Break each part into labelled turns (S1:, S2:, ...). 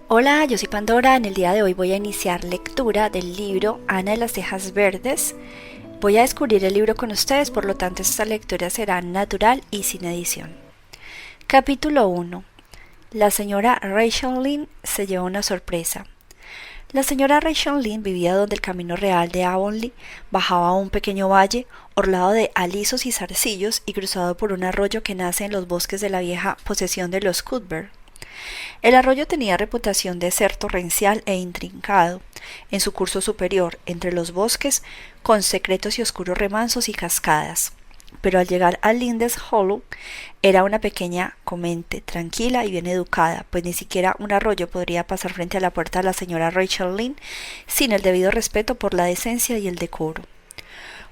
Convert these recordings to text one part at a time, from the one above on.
S1: Hola, yo soy Pandora. En el día de hoy voy a iniciar lectura del libro Ana de las Tejas Verdes. Voy a descubrir el libro con ustedes, por lo tanto esta lectura será natural y sin edición. Capítulo 1. La señora Rachel Lynn se lleva una sorpresa. La señora Rachel Lynn vivía donde el camino real de Avonlea bajaba a un pequeño valle orlado de alisos y zarcillos y cruzado por un arroyo que nace en los bosques de la vieja posesión de los Cuthbert. El arroyo tenía reputación de ser torrencial e intrincado, en su curso superior, entre los bosques, con secretos y oscuros remansos y cascadas. Pero al llegar a Lindes Hollow, era una pequeña comente, tranquila y bien educada, pues ni siquiera un arroyo podría pasar frente a la puerta de la señora Rachel Lynn sin el debido respeto por la decencia y el decoro.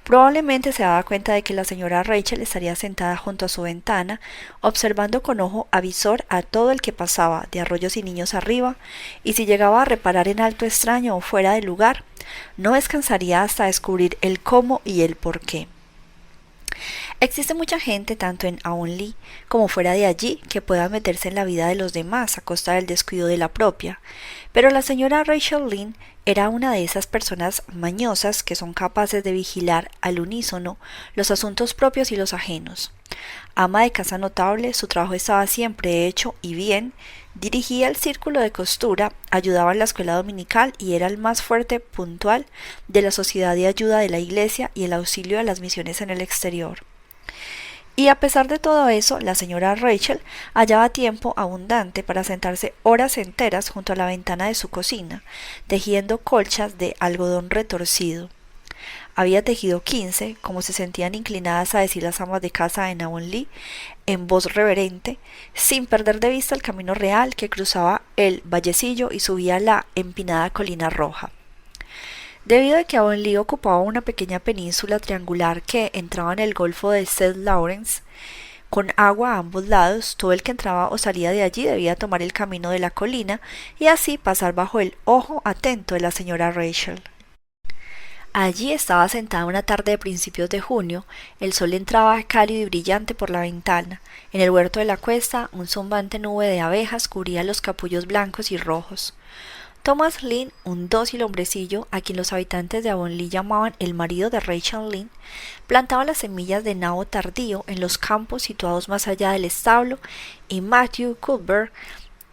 S1: Probablemente se daba cuenta de que la señora Rachel estaría sentada junto a su ventana, observando con ojo avisor a todo el que pasaba, de arroyos y niños arriba, y si llegaba a reparar en algo extraño o fuera de lugar, no descansaría hasta descubrir el cómo y el por qué. Existe mucha gente, tanto en Avonlea como fuera de allí, que pueda meterse en la vida de los demás a costa del descuido de la propia, pero la señora Rachel Lynn era una de esas personas mañosas que son capaces de vigilar al unísono los asuntos propios y los ajenos. Ama de casa notable, su trabajo estaba siempre hecho y bien, dirigía el círculo de costura, ayudaba en la escuela dominical y era el más fuerte puntual de la sociedad de ayuda de la iglesia y el auxilio a las misiones en el exterior. Y a pesar de todo eso, la señora Rachel hallaba tiempo abundante para sentarse horas enteras junto a la ventana de su cocina, tejiendo colchas de algodón retorcido. Había tejido 15, como se sentían inclinadas a decir las amas de casa en Avonlea, en voz reverente, sin perder de vista el camino real que cruzaba el vallecillo y subía la empinada colina roja. Debido a que Avonlea ocupaba una pequeña península triangular que entraba en el golfo de St. Lawrence, con agua a ambos lados, todo el que entraba o salía de allí debía tomar el camino de la colina y así pasar bajo el ojo atento de la señora Rachel. Allí estaba sentada una tarde de principios de junio, el sol entraba cálido y brillante por la ventana. En el huerto de la cuesta, un zumbante nube de abejas cubría los capullos blancos y rojos. Thomas Lynn, un dócil hombrecillo, a quien los habitantes de Avonlea llamaban el marido de Rachel Lynn, plantaba las semillas de nabo tardío en los campos situados más allá del establo, y Matthew Cuthbert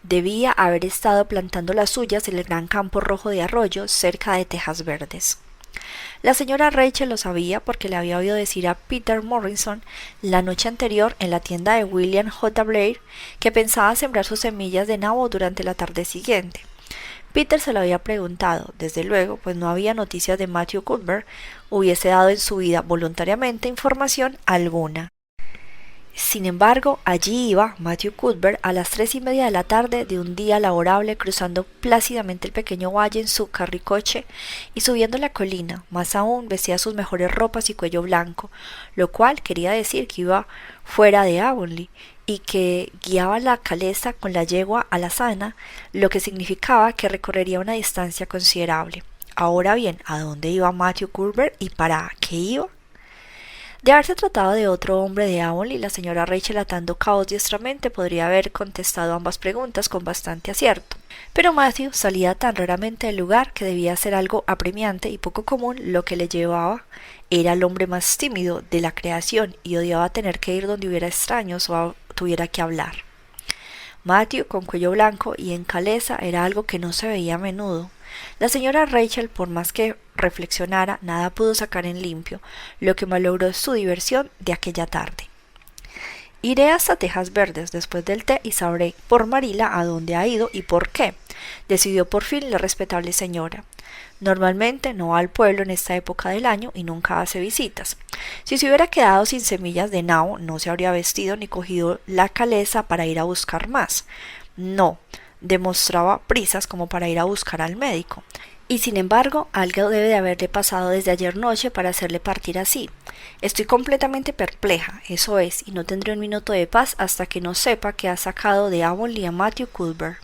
S1: debía haber estado plantando las suyas en el gran campo rojo de arroyo cerca de Tejas Verdes. La señora Rachel lo sabía porque le había oído decir a Peter Morrison la noche anterior en la tienda de William J. Blair que pensaba sembrar sus semillas de nabo durante la tarde siguiente. Peter se lo había preguntado, desde luego, pues no había noticias de Matthew Cuthbert, hubiese dado en su vida voluntariamente información alguna. Sin embargo, allí iba Matthew Cuthbert a las 3:30 de la tarde de un día laborable, cruzando plácidamente el pequeño valle en su carricoche y subiendo la colina. Más aún, vestía sus mejores ropas y cuello blanco, lo cual quería decir que iba fuera de Avonlea y que guiaba la calesa con la yegua alazana, lo que significaba que recorrería una distancia considerable. Ahora bien, ¿a dónde iba Matthew Cuthbert y para qué iba? De haberse tratado de otro hombre de Avonlea, la señora Rachel, atando cabos diestramente, podría haber contestado ambas preguntas con bastante acierto. Pero Matthew salía tan raramente del lugar que debía ser algo apremiante y poco común lo que le llevaba. Era el hombre más tímido de la creación y odiaba tener que ir donde hubiera extraños o tuviera que hablar. Matthew, con cuello blanco y en caleza, era algo que no se veía a menudo. La señora Rachel, por más que reflexionara, nada pudo sacar en limpio, lo que malogró su diversión de aquella tarde. Iré hasta Tejas Verdes después del té y sabré por Marila a dónde ha ido y por qué, decidió por fin la respetable señora. Normalmente no va al pueblo en esta época del año y nunca hace visitas. Si se hubiera quedado sin semillas de nabo, no se habría vestido ni cogido la caleza para ir a buscar más. No, demostraba prisas como para ir a buscar al médico. Y sin embargo, algo debe de haberle pasado desde ayer noche para hacerle partir así. Estoy completamente perpleja, eso es, y no tendré un minuto de paz hasta que no sepa que ha sacado de Avonlea a Matthew Cuthbert.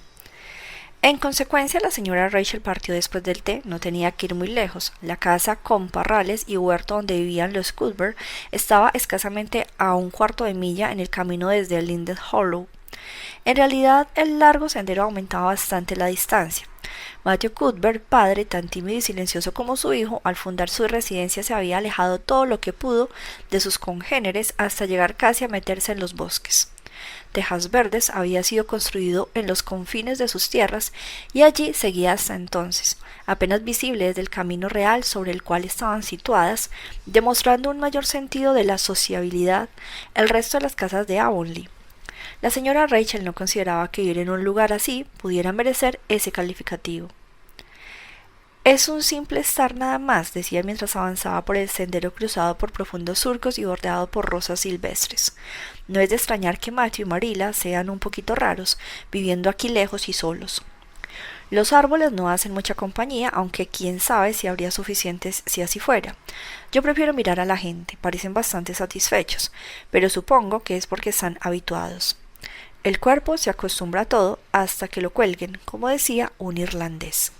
S1: En consecuencia, la señora Rachel partió después del té, no tenía que ir muy lejos. La casa con parrales y huerto donde vivían los Cuthbert estaba escasamente a un cuarto de milla en el camino desde Lindes Hollow. En realidad, el largo sendero aumentaba bastante la distancia. Matthew Cuthbert, padre tan tímido y silencioso como su hijo, al fundar su residencia se había alejado todo lo que pudo de sus congéneres hasta llegar casi a meterse en los bosques. Tejas Verdes había sido construido en los confines de sus tierras y allí seguía hasta entonces, apenas visible desde el camino real sobre el cual estaban situadas, demostrando un mayor sentido de la sociabilidad el resto de las casas de Avonlea. La señora Rachel no consideraba que vivir en un lugar así pudiera merecer ese calificativo. Es un simple estar nada más, decía mientras avanzaba por el sendero cruzado por profundos surcos y bordeado por rosas silvestres. No es de extrañar que Matthew y Marilla sean un poquito raros, viviendo aquí lejos y solos. Los árboles no hacen mucha compañía, aunque quién sabe si habría suficientes si así fuera. Yo prefiero mirar a la gente, parecen bastante satisfechos, pero supongo que es porque están habituados. El cuerpo se acostumbra a todo hasta que lo cuelguen, como decía un irlandés.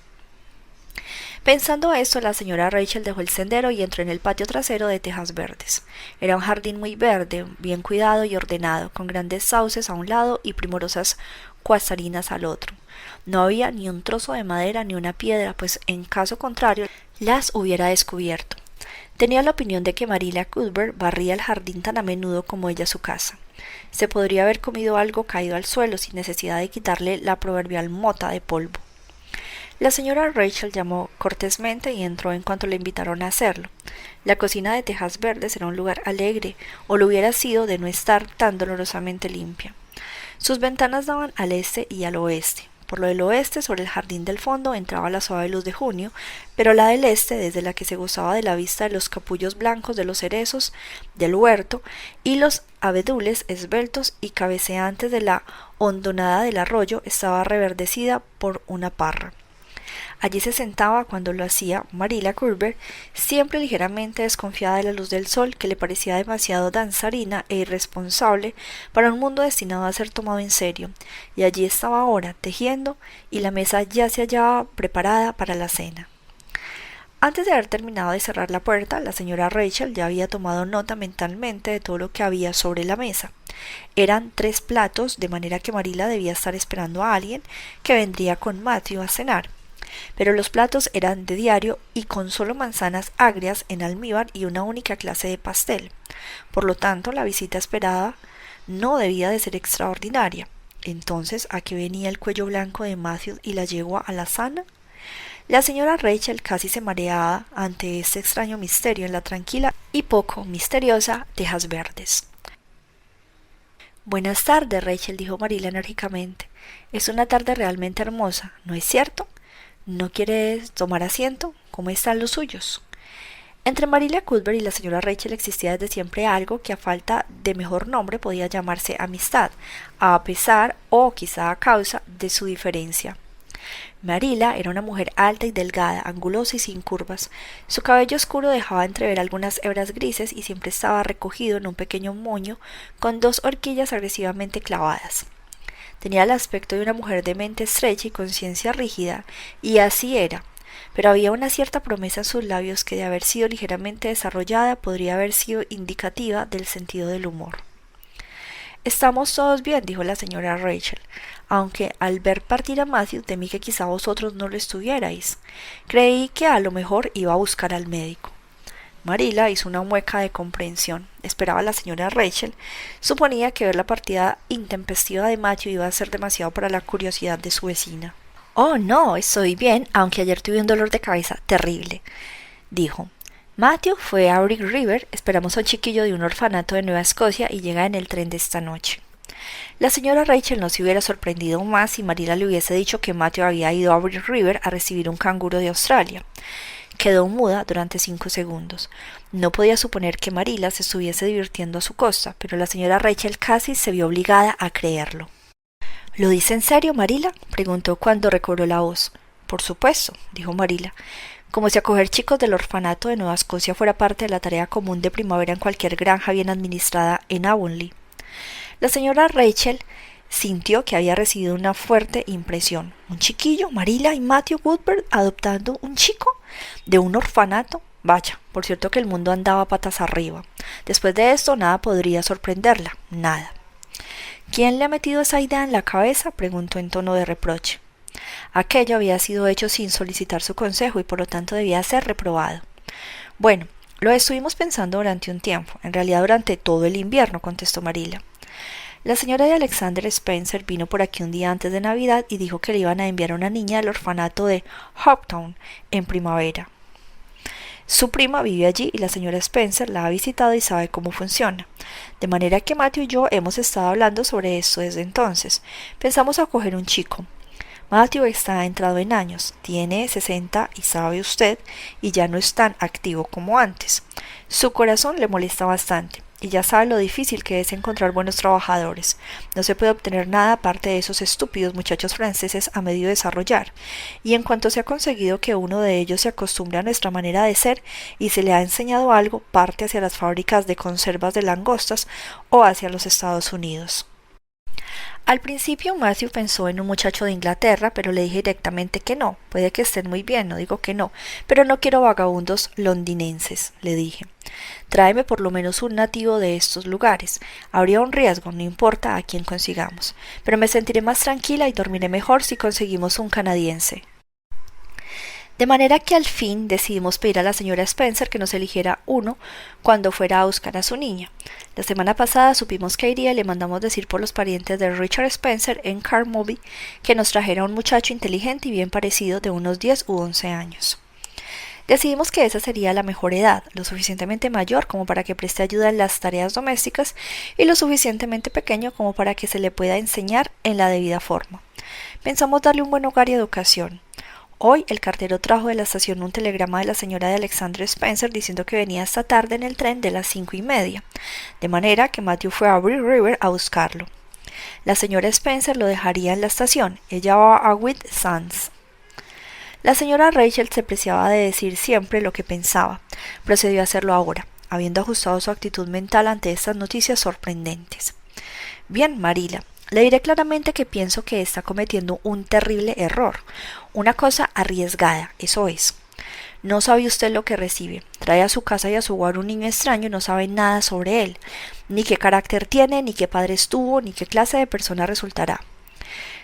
S1: Pensando esto, la señora Rachel dejó el sendero y entró en el patio trasero de Tejas Verdes. Era un jardín muy verde, bien cuidado y ordenado, con grandes sauces a un lado y primorosas cuasarinas al otro. No había ni un trozo de madera ni una piedra, pues en caso contrario las hubiera descubierto. Tenía la opinión de que Marilla Cuthbert barría el jardín tan a menudo como ella su casa. Se podría haber comido algo caído al suelo sin necesidad de quitarle la proverbial mota de polvo. La señora Rachel llamó cortésmente y entró en cuanto le invitaron a hacerlo. La cocina de Tejas Verdes era un lugar alegre, o lo hubiera sido de no estar tan dolorosamente limpia. Sus ventanas daban al este y al oeste. Por lo del oeste, sobre el jardín del fondo, entraba la suave luz de junio, pero la del este, desde la que se gozaba de la vista de los capullos blancos de los cerezos, del huerto, y los abedules esbeltos y cabeceantes de la hondonada del arroyo, estaba reverdecida por una parra. Allí se sentaba cuando lo hacía Marilla Cuthbert, siempre ligeramente desconfiada de la luz del sol, que le parecía demasiado danzarina e irresponsable para un mundo destinado a ser tomado en serio, y allí estaba ahora tejiendo, y la mesa ya se hallaba preparada para la cena. Antes de haber terminado de cerrar la puerta, la señora Rachel ya había tomado nota mentalmente de todo lo que había sobre la mesa. Eran 3 platos, de manera que Marilla debía estar esperando a alguien que vendría con Matthew a cenar. Pero los platos eran de diario y con solo manzanas agrias en almíbar y una única clase de pastel. Por lo tanto, la visita esperada no debía de ser extraordinaria. Entonces, ¿a qué venía el cuello blanco de Matthew y la yegua alazana? La señora Rachel casi se mareaba ante este extraño misterio en la tranquila y poco misteriosa Tejas Verdes. Buenas tardes, Rachel, dijo Marilla enérgicamente. Es una tarde realmente hermosa, ¿no es cierto? ¿No quieres tomar asiento? ¿Cómo están los suyos? Entre Marilla Cuthbert y la señora Rachel existía desde siempre algo que a falta de mejor nombre podía llamarse amistad, a pesar o quizá a causa de su diferencia. Marilla era una mujer alta y delgada, angulosa y sin curvas. Su cabello oscuro dejaba entrever algunas hebras grises y siempre estaba recogido en un pequeño moño con 2 horquillas agresivamente clavadas. Tenía el aspecto de una mujer de mente estrecha y conciencia rígida, y así era, pero había una cierta promesa en sus labios que de haber sido ligeramente desarrollada podría haber sido indicativa del sentido del humor. Estamos todos bien, dijo la señora Rachel, aunque al ver partir a Matthew temí que quizá vosotros no lo estuvierais. Creí que a lo mejor iba a buscar al médico. Marilla hizo una mueca de comprensión. Esperaba a la señora Rachel. Suponía que ver la partida intempestiva de Matthew iba a ser demasiado para la curiosidad de su vecina. Oh, no, estoy bien, aunque ayer tuve un dolor de cabeza terrible, dijo. Matthew fue a Brick River, esperamos a un chiquillo de un orfanato de Nueva Escocia y llega en el tren de esta noche. La señora Rachel no se hubiera sorprendido más si Marilla le hubiese dicho que Matthew había ido a Brick River a recibir un canguro de Australia. Quedó muda durante 5 segundos. No podía suponer que Marilla se estuviese divirtiendo a su costa, pero la señora Rachel casi se vio obligada a creerlo. ¿Lo dice en serio, Marilla?, preguntó cuando recobró la voz. Por supuesto, dijo Marilla, como si acoger chicos del orfanato de Nueva Escocia fuera parte de la tarea común de primavera en cualquier granja bien administrada en Avonlea. La señora Rachel sintió que había recibido una fuerte impresión. ¿Un chiquillo, Marilla y Matthew Cuthbert adoptando un chico de un orfanato? Vaya, por cierto que el mundo andaba patas arriba. Después de esto nada podría sorprenderla, nada. ¿Quién le ha metido esa idea en la cabeza?, preguntó en tono de reproche. Aquello había sido hecho sin solicitar su consejo y por lo tanto debía ser reprobado. Bueno, lo estuvimos pensando durante un tiempo, en realidad durante todo el invierno, contestó Marilla. La señora de Alexander Spencer vino por aquí un día antes de Navidad y dijo que le iban a enviar a una niña al orfanato de Hoptown en primavera. Su prima vive allí y la señora Spencer la ha visitado y sabe cómo funciona. De manera que Matthew y yo hemos estado hablando sobre esto desde entonces. Pensamos acoger un chico. Matthew está entrado en años, tiene 60 y sabe usted, y ya no es tan activo como antes. Su corazón le molesta bastante, y ya sabe lo difícil que es encontrar buenos trabajadores. No se puede obtener nada aparte de esos estúpidos muchachos franceses a medio desarrollar, y en cuanto se ha conseguido que uno de ellos se acostumbre a nuestra manera de ser y se le ha enseñado algo, parte hacia las fábricas de conservas de langostas o hacia los Estados Unidos. Al principio Matthew pensó en un muchacho de Inglaterra, pero le dije directamente que no. Puede que estén muy bien, no digo que no, pero no quiero vagabundos londinenses, le dije. Tráeme por lo menos un nativo de estos lugares. Habría un riesgo, no importa a quién consigamos, pero me sentiré más tranquila y dormiré mejor si conseguimos un canadiense. De manera que al fin decidimos pedir a la señora Spencer que nos eligiera uno cuando fuera a buscar a su niña. La semana pasada supimos que iría y le mandamos decir por los parientes de Richard Spencer en Carmody que nos trajera un muchacho inteligente y bien parecido de unos 10 u 11 años. Decidimos que esa sería la mejor edad, lo suficientemente mayor como para que preste ayuda en las tareas domésticas y lo suficientemente pequeño como para que se le pueda enseñar en la debida forma. Pensamos darle un buen hogar y educación. Hoy el cartero trajo de la estación un telegrama de la señora de Alexander Spencer diciendo que venía esta tarde en el tren de las 5:30, de manera que Matthew fue a Brick River a buscarlo. La señora Spencer lo dejaría en la estación, ella va a Whit Sands. La señora Rachel se preciaba de decir siempre lo que pensaba. Procedió a hacerlo ahora, habiendo ajustado su actitud mental ante estas noticias sorprendentes. Bien, Marilla, le diré claramente que pienso que está cometiendo un terrible error, una cosa arriesgada, eso es. No sabe usted lo que recibe. Trae a su casa y a su hogar un niño extraño y no sabe nada sobre él, ni qué carácter tiene, ni qué padres tuvo, ni qué clase de persona resultará.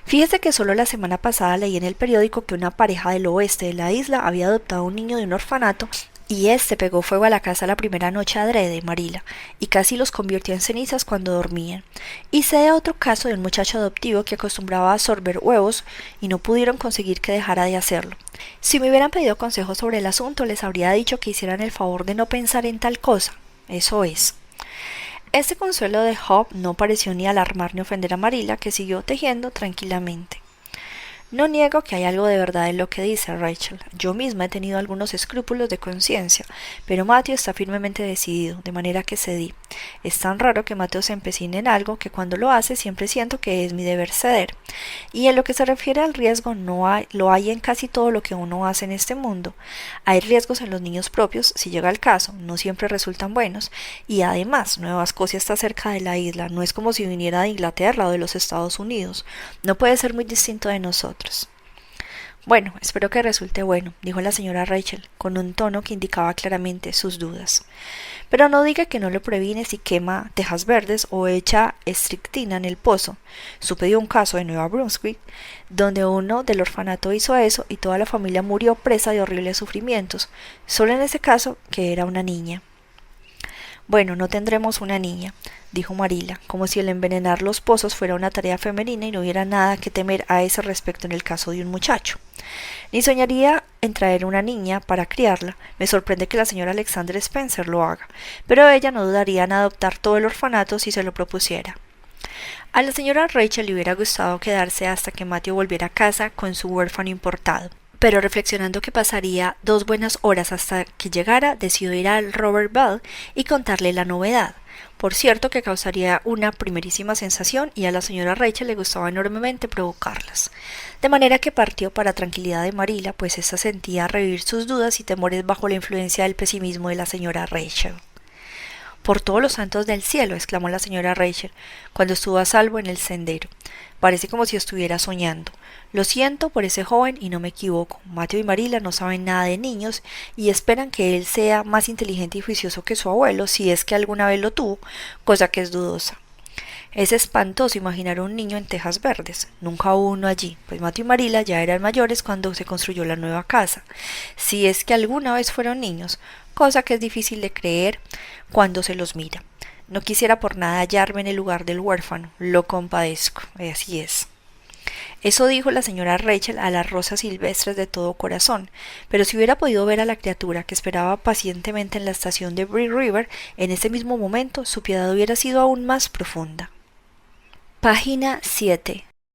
S1: Fíjese que solo la semana pasada leí en el periódico que una pareja del oeste de la isla había adoptado a un niño de un orfanato y éste pegó fuego a la casa la primera noche adrede, Marilla, y casi los convirtió en cenizas cuando dormían. Y sé de otro caso de un muchacho adoptivo que acostumbraba a sorber huevos y no pudieron conseguir que dejara de hacerlo. Si me hubieran pedido consejos sobre el asunto, les habría dicho que hicieran el favor de no pensar en tal cosa. Eso es. Este consuelo de Hope no pareció ni alarmar ni ofender a Marilla, que siguió tejiendo tranquilamente. No niego que hay algo de verdad en lo que dice Rachel. Yo misma he tenido algunos escrúpulos de conciencia, pero Matthew está firmemente decidido, de manera que cedí. Es tan raro que Matthew se empecine en algo que cuando lo hace siempre siento que es mi deber ceder. Y en lo que se refiere al riesgo, lo hay en casi todo lo que uno hace en este mundo. Hay riesgos en los niños propios, si llega el caso, no siempre resultan buenos, y además Nueva Escocia está cerca de la isla, no es como si viniera de Inglaterra o de los Estados Unidos, no puede ser muy distinto de nosotros. Bueno, espero que resulte bueno, dijo la señora Rachel, con un tono que indicaba claramente sus dudas. Pero no diga que no lo previne si quema tejas verdes o echa estrictina en el pozo. Supe de un caso de Nueva Brunswick, donde uno del orfanato hizo eso y toda la familia murió presa de horribles sufrimientos, solo en ese caso que era una niña. Bueno, no tendremos una niña, dijo Marilla, como si el envenenar los pozos fuera una tarea femenina y no hubiera nada que temer a ese respecto en el caso de un muchacho. Ni soñaría en traer una niña para criarla. Me sorprende que la señora Alexander Spencer lo haga, pero ella no dudaría en adoptar todo el orfanato si se lo propusiera. A la señora Rachel le hubiera gustado quedarse hasta que Matthew volviera a casa con su huérfano importado. Pero reflexionando que pasaría 2 buenas horas hasta que llegara, decidió ir al Robert Bell y contarle la novedad. Por cierto que causaría una primerísima sensación y a la señora Rachel le gustaba enormemente provocarlas. De manera que partió para tranquilidad de Marilla, pues ésta sentía revivir sus dudas y temores bajo la influencia del pesimismo de la señora Rachel. Por todos los santos del cielo, exclamó la señora Rachel, cuando estuvo a salvo en el sendero. Parece como si estuviera soñando. Lo siento por ese joven y no me equivoco. Matthew y Marilla no saben nada de niños y esperan que él sea más inteligente y juicioso que su abuelo, si es que alguna vez lo tuvo, cosa que es dudosa. Es espantoso imaginar un niño en tejas verdes. Nunca hubo uno allí, pues Mateo y Marila ya eran mayores cuando se construyó la nueva casa, si es que alguna vez fueron niños, cosa que es difícil de creer cuando se los mira. No quisiera por nada hallarme en el lugar del huérfano, lo compadezco, así es. Eso dijo la señora Rachel a las rosas silvestres de todo corazón, pero si hubiera podido ver a la criatura que esperaba pacientemente en la estación de Big River, en ese mismo momento su piedad hubiera sido aún más profunda. Página 7.